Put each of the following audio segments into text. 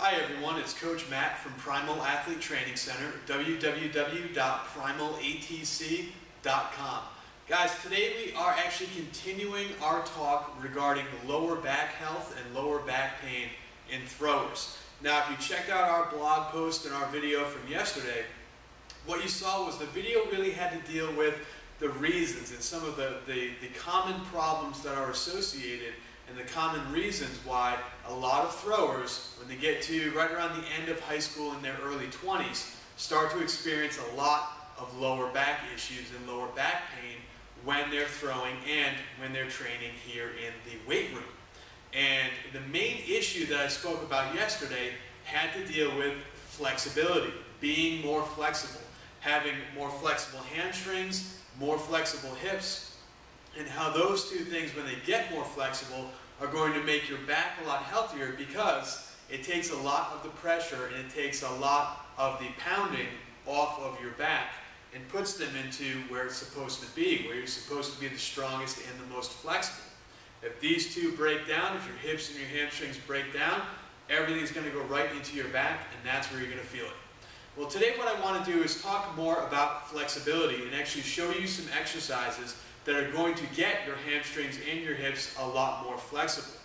Hi everyone, it's Coach Matt from Primal Athlete Training Center, www.primalatc.com. Guys, today we are actually continuing our talk regarding lower back health and lower back pain in throwers. Now, if you checked out our blog post and our video from yesterday, what you saw was the video really had to deal with the reasons and some of the common problems that are associated and the common reasons why a lot of throwers, when they get to right around the end of high school in their early 20s, start to experience a lot of lower back issues and lower back pain when they're throwing and when they're training here in the weight room. And the main issue that I spoke about yesterday had to deal with flexibility, being more flexible, having more flexible hamstrings, more flexible hips, and how those two things, when they get more flexible, are going to make your back a lot healthier because it takes a lot of the pressure and it takes a lot of the pounding off of your back and puts them into where it's supposed to be, where you're supposed to be the strongest and the most flexible. If these two break down, if your hips and your hamstrings break down, everything's going to go right into your back, and that's where you're going to feel it. Well, today what I want to do is talk more about flexibility and actually show you some exercises that are going to get your hamstrings and your hips a lot more flexible.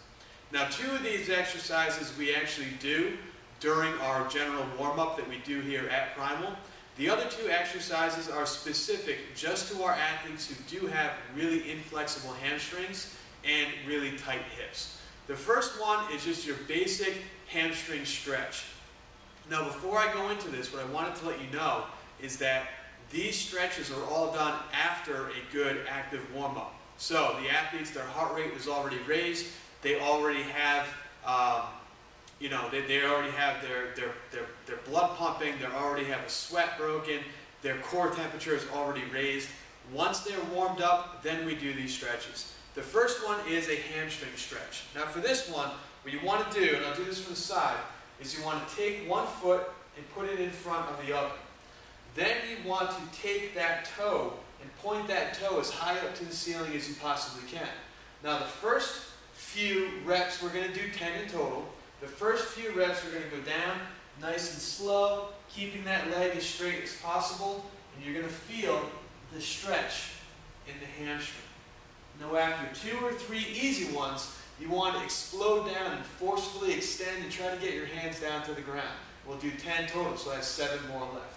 Now, two of these exercises we actually do during our general warm-up that we do here at Primal. The other two exercises are specific just to our athletes who do have really inflexible hamstrings and really tight hips. The first one is just your basic hamstring stretch. Now, before I go into this, what I wanted to let you know is that these stretches are all done after a good active warm-up. So the athletes, their heart rate is already raised. They already have, they already have their blood pumping. They already have a sweat broken. Their core temperature is already raised. Once they're warmed up, then we do these stretches. The first one is a hamstring stretch. Now for this one, what you want to do, and I'll do this from the side, is you want to take one foot and put it in front of the other. Then you want to take that toe and point that toe as high up to the ceiling as you possibly can. Now the first few reps, we're going to do 10 in total. The first few reps we're going to go down nice and slow, keeping that leg as straight as possible, and you're going to feel the stretch in the hamstring. Now after 2 or 3 easy ones, you want to explode down and forcefully extend and try to get your hands down to the ground. We'll do 10 total, so I have 7 more left.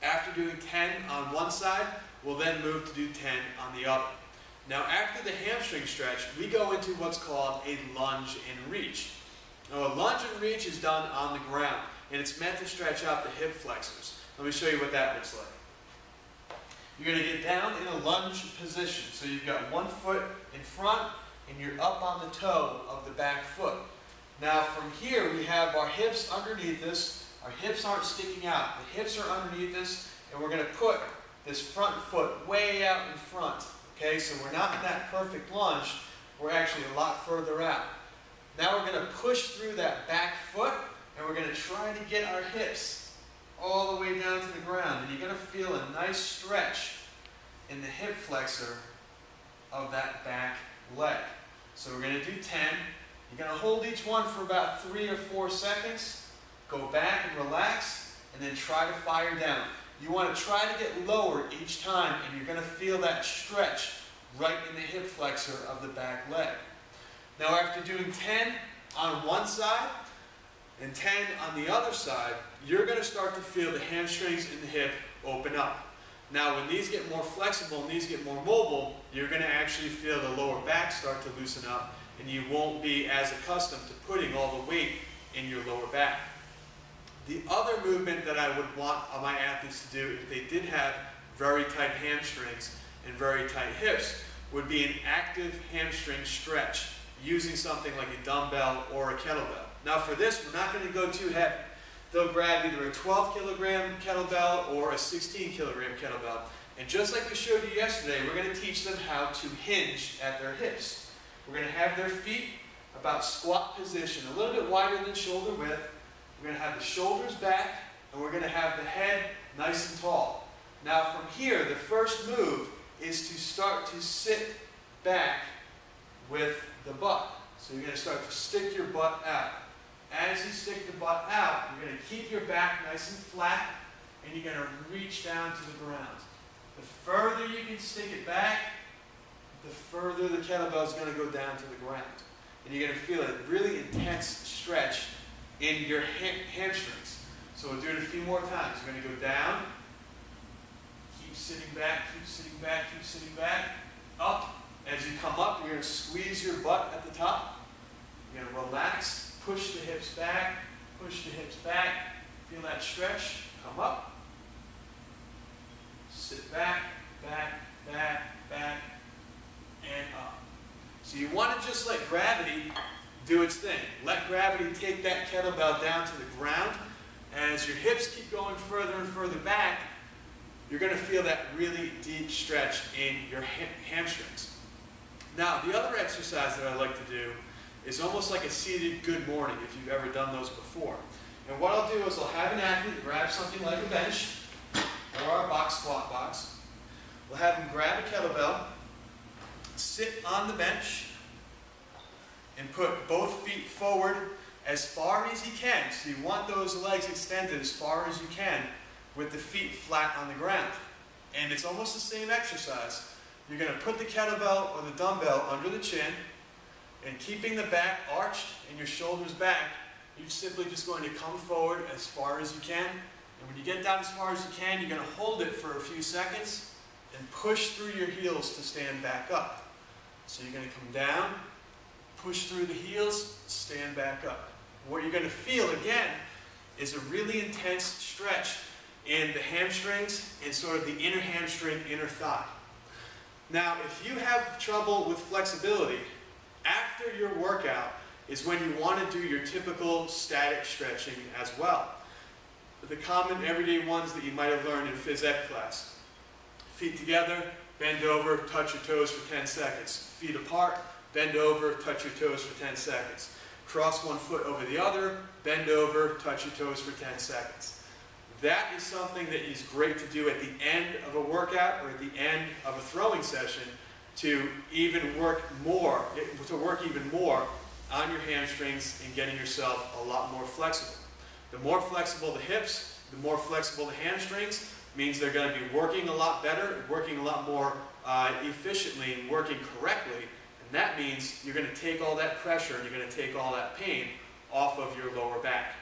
After doing 10 on one side, we'll then move to do 10 on the other. Now after the hamstring stretch, we go into what's called a lunge and reach. Now a lunge and reach is done on the ground, and it's meant to stretch out the hip flexors. Let me show you what that looks like. You're going to get down in a lunge position. So you've got one foot in front, and you're up on the toe of the back foot. Now from here, we have our hips underneath us. Our hips aren't sticking out. The hips are underneath us, and we're going to put this front foot way out in front. Okay, so we're not in that perfect lunge. We're actually a lot further out. Now we're going to push through that back foot, and we're going to try to get our hips all the way down to the ground. And you're going to feel a nice stretch in the hip flexor of that back leg. So we're going to do 10. You're going to hold each one for about 3 or 4 seconds. Go back and relax, and then try to fire down. You want to try to get lower each time, and you're going to feel that stretch right in the hip flexor of the back leg. Now after doing 10 on one side and 10 on the other side, you're going to start to feel the hamstrings and the hip open up. Now when these get more flexible and these get more mobile, you're going to actually feel the lower back start to loosen up, and you won't be as accustomed to putting all the weight in your lower back. The other movement that I would want my athletes to do if they did have very tight hamstrings and very tight hips would be an active hamstring stretch using something like a dumbbell or a kettlebell. Now for this, we're not going to go too heavy. They'll grab either a 12-kilogram kettlebell or a 16-kilogram kettlebell. And just like we showed you yesterday, we're going to teach them how to hinge at their hips. We're going to have their feet about squat position, a little bit wider than shoulder width. We're going to have the shoulders back, and we're going to have the head nice and tall. Now from here, the first move is to start to sit back with the butt. So you're going to start to stick your butt out. As you stick the butt out, you're going to keep your back nice and flat, and you're going to reach down to the ground. The further you can stick it back, the further the kettlebell is going to go down to the ground. And you're going to feel a really intense stretch in your hamstrings. So we'll do it a few more times. You're going to go down, keep sitting back, keep sitting back, keep sitting back, up. As you come up, you're going to squeeze your butt at the top. You're going to relax, push the hips back, feel that stretch, come up, sit back, back, back, back, and up. So you want to just let gravity do its thing. Let gravity take that kettlebell down to the ground. As your hips keep going further and further back, you're going to feel that really deep stretch in your hamstrings. Now, the other exercise that I like to do is almost like a seated good morning, if you've ever done those before. And what I'll do is I'll have an athlete grab something like a bench or our box squat box. We'll have him grab a kettlebell, sit on the bench, and put both feet forward as far as you can. So you want those legs extended as far as you can with the feet flat on the ground. And it's almost the same exercise. You're going to put the kettlebell or the dumbbell under the chin, and keeping the back arched and your shoulders back, you're simply just going to come forward as far as you can. And when you get down as far as you can, you're going to hold it for a few seconds and push through your heels to stand back up. So you're going to come down, push through the heels, stand back up. What you're going to feel, again, is a really intense stretch in the hamstrings and sort of the inner hamstring, inner thigh. Now, if you have trouble with flexibility, after your workout is when you want to do your typical static stretching as well. The common everyday ones that you might have learned in phys ed class. Feet together, bend over, touch your toes for 10 seconds. Feet apart, bend over, touch your toes for 10 seconds. Cross one foot over the other, bend over, touch your toes for 10 seconds. That is something that is great to do at the end of a workout or at the end of a throwing session to even work more, on your hamstrings and getting yourself a lot more flexible. The more flexible the hips, the more flexible the hamstrings, means they're going to be working a lot better, working a lot more efficiently, and working correctly. And that means you're going to take all that pressure and you're going to take all that pain off of your lower back.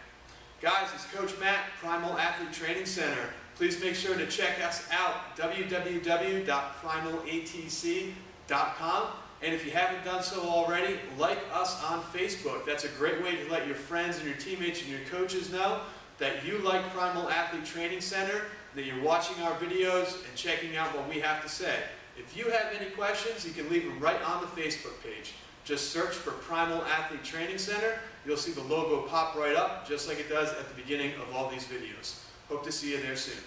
Guys, it's Coach Matt, Primal Athlete Training Center. Please make sure to check us out, www.primalatc.com. And if you haven't done so already, like us on Facebook. That's a great way to let your friends and your teammates and your coaches know that you like Primal Athlete Training Center, that you're watching our videos and checking out what we have to say. If you have any questions, you can leave them right on the Facebook page. Just search for Primal Athlete Training Center. You'll see the logo pop right up, just like it does at the beginning of all these videos. Hope to see you there soon.